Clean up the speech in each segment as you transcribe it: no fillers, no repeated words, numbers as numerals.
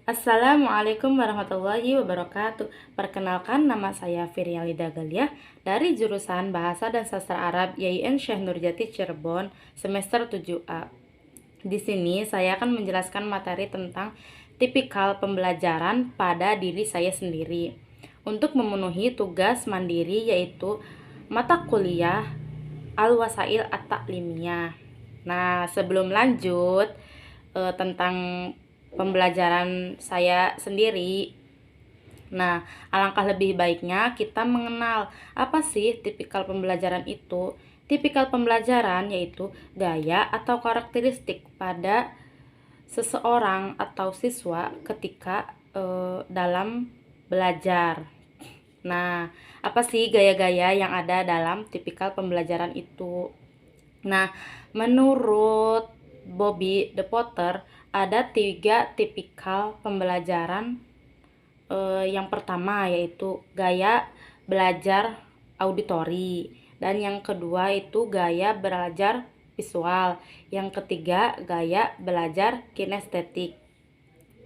Assalamualaikum warahmatullahi wabarakatuh. Perkenalkan, nama saya Firyalida Galia dari jurusan Bahasa dan Sastra Arab YIN Syekh Nurjati Cirebon semester 7A. Di sini saya akan menjelaskan materi tentang tipikal pembelajaran pada diri saya sendiri untuk memenuhi tugas mandiri, yaitu mata kuliah Al-Wasail At-Ta'limiyah. Nah, sebelum lanjut tentang pembelajaran saya sendiri, nah, alangkah lebih baiknya kita mengenal apa sih tipikal pembelajaran itu. Tipikal pembelajaran yaitu gaya atau karakteristik pada seseorang atau siswa ketika dalam belajar. Nah, apa sih gaya-gaya yang ada dalam tipikal pembelajaran itu? Nah, menurut Bobby The Potter, ada 3 tipikal pembelajaran. Yang pertama yaitu gaya belajar auditori, dan yang kedua itu gaya belajar visual, yang ketiga gaya belajar kinestetik.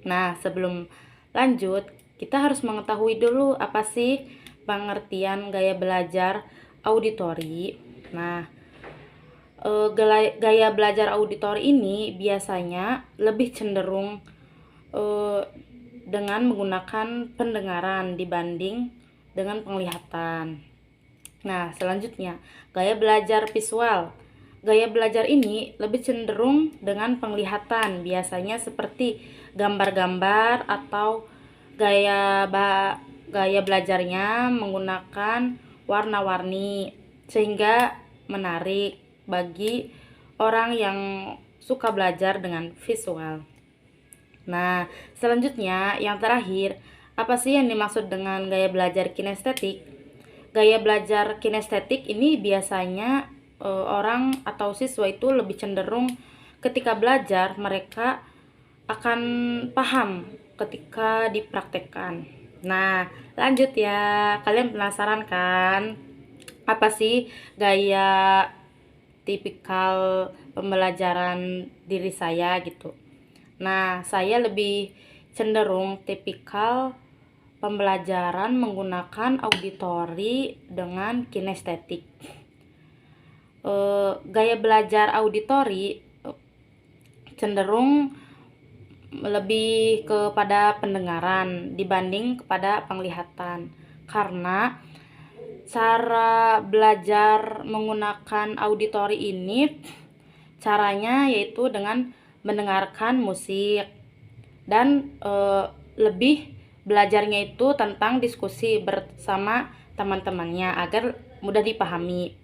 Nah, sebelum lanjut, kita harus mengetahui dulu apa sih pengertian gaya belajar auditori. Nah, gaya belajar auditori ini biasanya lebih cenderung dengan menggunakan pendengaran dibanding dengan penglihatan. Nah, selanjutnya, gaya belajar visual. Gaya belajar ini lebih cenderung dengan penglihatan, biasanya seperti gambar-gambar, atau gaya belajarnya menggunakan warna-warni sehingga menarik bagi orang yang suka belajar dengan visual. Nah, selanjutnya yang terakhir, apa sih yang dimaksud dengan gaya belajar kinestetik? Gaya belajar kinestetik ini biasanya orang atau siswa itu lebih cenderung ketika belajar mereka akan paham ketika dipraktekkan. Nah, lanjut ya. Kalian penasaran kan? Apa sih gaya tipikal pembelajaran diri saya gitu? Nah, saya lebih cenderung tipikal pembelajaran menggunakan auditori dengan kinestetik. Gaya belajar auditori cenderung lebih kepada pendengaran dibanding kepada penglihatan, karena cara belajar menggunakan auditori ini caranya yaitu dengan mendengarkan musik, dan lebih belajarnya itu tentang diskusi bersama teman-temannya agar mudah dipahami.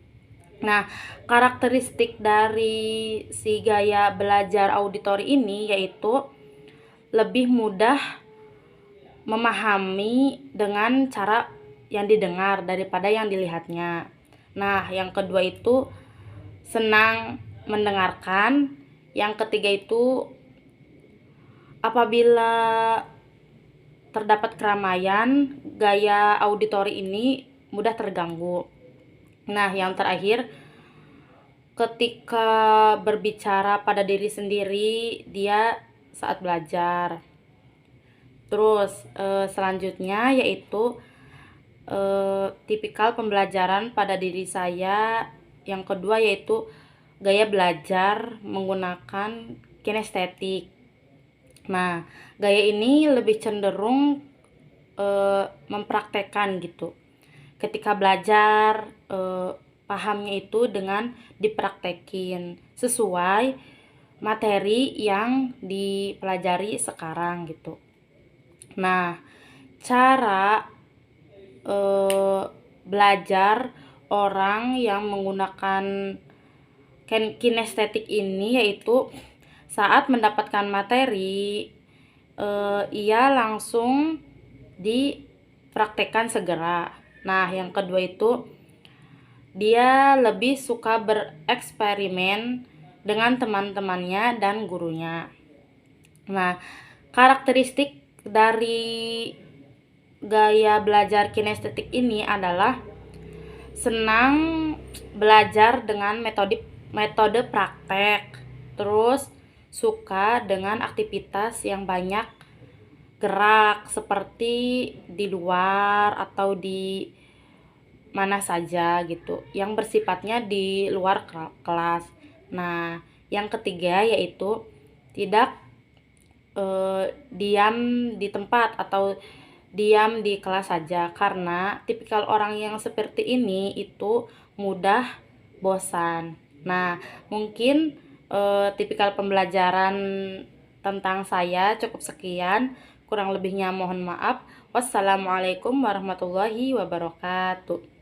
Nah, karakteristik dari si gaya belajar auditori ini yaitu lebih mudah memahami dengan cara yang didengar daripada yang dilihatnya. Nah, yang kedua itu senang mendengarkan. Yang ketiga itu apabila terdapat keramaian, gaya auditori ini mudah terganggu. Nah, yang terakhir, ketika berbicara pada diri sendiri, dia saat belajar. Terus selanjutnya yaitu tipikal pembelajaran pada diri saya yang kedua yaitu gaya belajar menggunakan kinestetik. Nah, gaya ini lebih cenderung mempraktekkan gitu. Ketika belajar, pahamnya itu dengan dipraktekin sesuai materi yang dipelajari sekarang gitu. Nah, cara belajar orang yang menggunakan kinestetik ini yaitu saat mendapatkan materi, ia langsung dipraktekkan segera. Nah, yang kedua itu dia lebih suka bereksperimen dengan teman-temannya dan gurunya. Nah, karakteristik dari gaya belajar kinestetik ini adalah senang belajar dengan metode praktek, terus suka dengan aktivitas yang banyak gerak seperti di luar atau di mana saja gitu, yang bersifatnya di luar kelas. Nah, yang ketiga yaitu tidak diam di tempat atau diam di kelas saja, karena tipikal orang yang seperti ini itu mudah bosan. Nah, mungkin tipikal pembelajaran tentang saya cukup sekian, kurang lebihnya mohon maaf. Wassalamualaikum warahmatullahi wabarakatuh.